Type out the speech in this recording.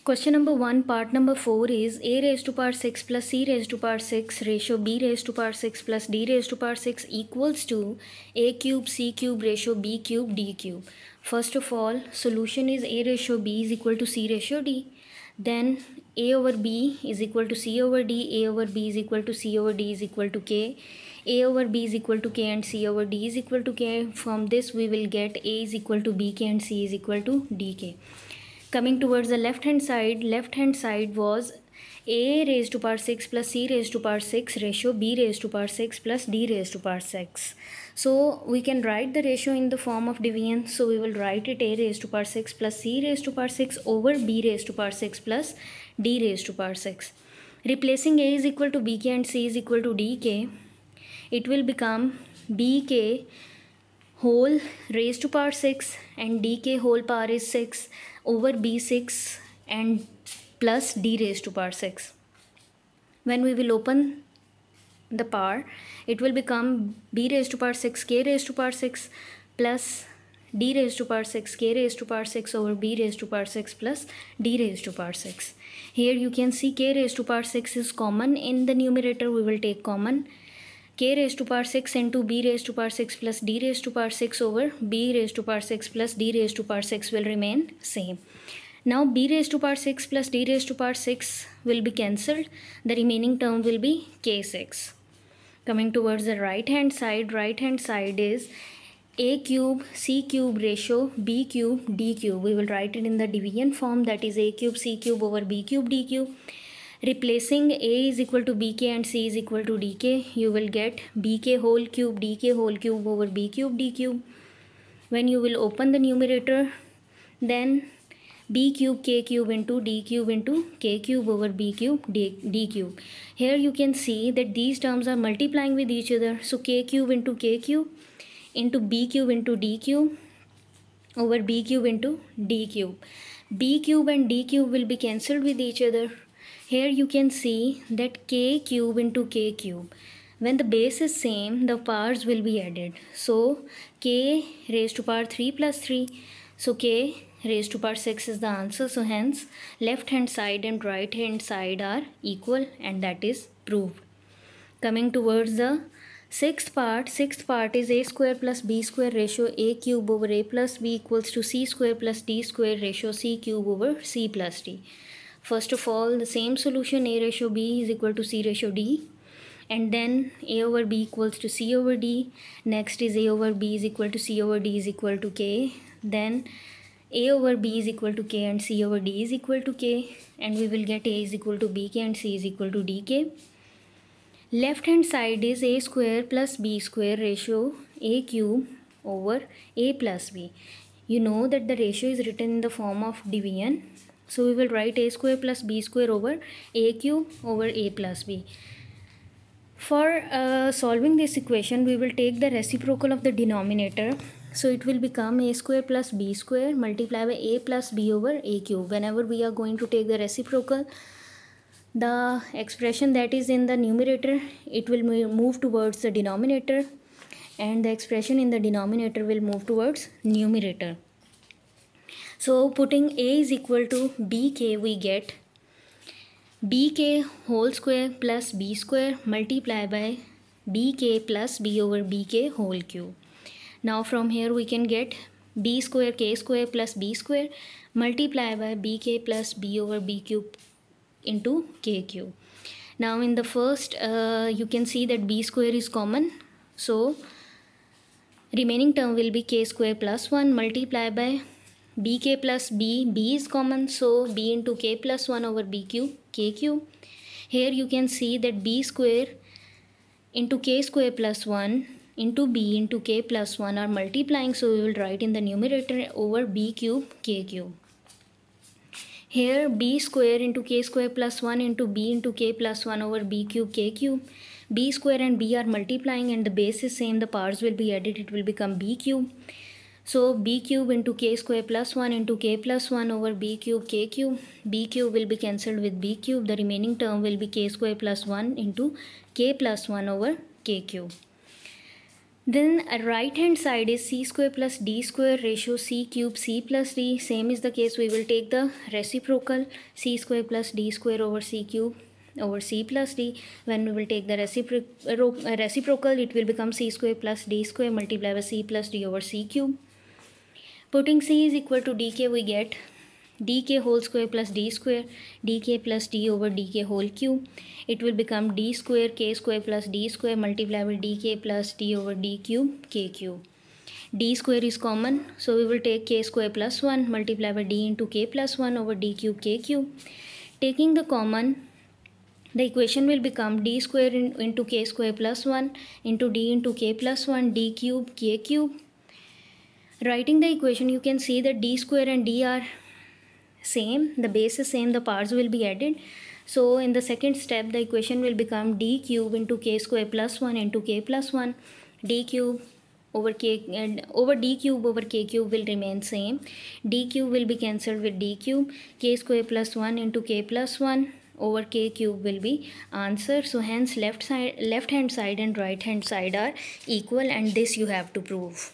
Question number 1, part number 4 is a raised to power 6 plus c raised to power 6 ratio b raised to power 6 plus d raised to power 6 equals to a cube c cube ratio b cube d cube. First of all, solution is a ratio b is equal to c ratio d. Then a over b is equal to c over d, a over b is equal to c over d is equal to k, a over b is equal to k and c over d is equal to k. From this we will get a is equal to bk and c is equal to dk. Coming towards the left hand side was a raised to power 6 plus c raised to power 6 ratio b raised to power 6 plus d raised to power 6. So we can write the ratio in the form of division. So we will write it a raised to power 6 plus c raised to power 6 over b raised to power 6 plus d raised to power 6. Replacing a is equal to bk and c is equal to dk, it will become bk whole raised to power 6 and dk whole power is 6 over b6 and plus d raised to power 6. When we will open the power, it will become b raised to power 6 k raised to power 6 plus d raised to power 6 k raised to power 6 over b raised to power 6 plus d raised to power 6. Here you can see k raised to power 6 is common. In the numerator we will take common. K raised to power 6 into b raised to power 6 plus d raised to power 6 over b raised to power 6 plus d raised to power 6 will remain same. Now b raised to power 6 plus d raised to power 6 will be cancelled. The remaining term will be k6. Coming towards the right hand side is a cube c cube ratio b cube d cube. We will write it in the division form, that is a cube c cube over b cube d cube. Replacing a is equal to bk and c is equal to dk, you will get bk whole cube dk whole cube over b cube d cube. When you will open the numerator, then b cube k cube into d cube into k cube over b cube d cube. Here you can see that these terms are multiplying with each other. So k cube into k cube into b cube into d cube over b cube into d cube. B cube and d cube will be cancelled with each other. Here you can see that k cube into k cube, when the base is same, the powers will be added. So k raised to power 3 plus 3. So k raised to power 6 is the answer. So hence left hand side and right hand side are equal, and that is proved. Coming towards the sixth part is a square plus b square ratio a cube over a plus b equals to c square plus d square ratio c cube over c plus d. First of all, the same solution, a ratio b is equal to c ratio d, and then a over b equals to c over d. Next is a over b is equal to c over d is equal to k. Then a over b is equal to k and c over d is equal to k, and we will get a is equal to bk and c is equal to dk. Left hand side is a square plus b square ratio a cube over a plus b. You know that the ratio is written in the form of division. So we will write a square plus b square over a cube over a plus b. For solving this equation, we will take the reciprocal of the denominator. So it will become a square plus b square multiplied by a plus b over a cube. Whenever we are going to take the reciprocal, the expression that is in the numerator, it will move towards the denominator, and the expression in the denominator will move towards numerator. So putting a is equal to bk, we get bk whole square plus b square multiplied by bk plus b over bk whole cube. Now from here we can get b square k square plus b square multiplied by bk plus b over b cube into k cube. Now in the first you can see that b square is common, so remaining term will be k square plus 1 multiplied by bk plus b is common, so b into k plus 1 over b cube k cube. Here you can see that b square into k square plus 1 into b into k plus 1 are multiplying, so we will write in the numerator over b cube k cube. Here b square into k square plus 1 into b into k plus 1 over b cube k cube. B square and b are multiplying and the base is same, the powers will be added, it will become b cube. So b cube into k square plus 1 into k plus 1 over b cube k cube. B cube will be cancelled with b cube. The remaining term will be k square plus 1 into k plus 1 over k cube. Then right hand side is c square plus d square ratio c cube c plus d. Same is the case, we will take the reciprocal, c square plus d square over c cube over c plus d. When we will take the reciprocal, it will become c square plus d square multiplied by c plus d over c cube. Putting c is equal to dk, we get dk whole square plus d square, dk plus d over dk whole cube. It will become d square k square plus d square multiplied with dk plus d over d cube k cube. D square is common, so we will take k square plus 1 multiplied by d into k plus 1 over d cube k cube. Taking the common, the equation will become d square into k square plus 1 into d into k plus 1 d cube k cube. Writing the equation, you can see that d square and d are same, the base is same, the parts will be added. So in the second step, the equation will become d cube into k square plus 1 into k plus 1, d cube over k and over d cube over k cube will remain same. D cube will be cancelled with d cube, k square plus 1 into k plus 1 over k cube will be answer. So hence left hand side and right hand side are equal, and this you have to prove.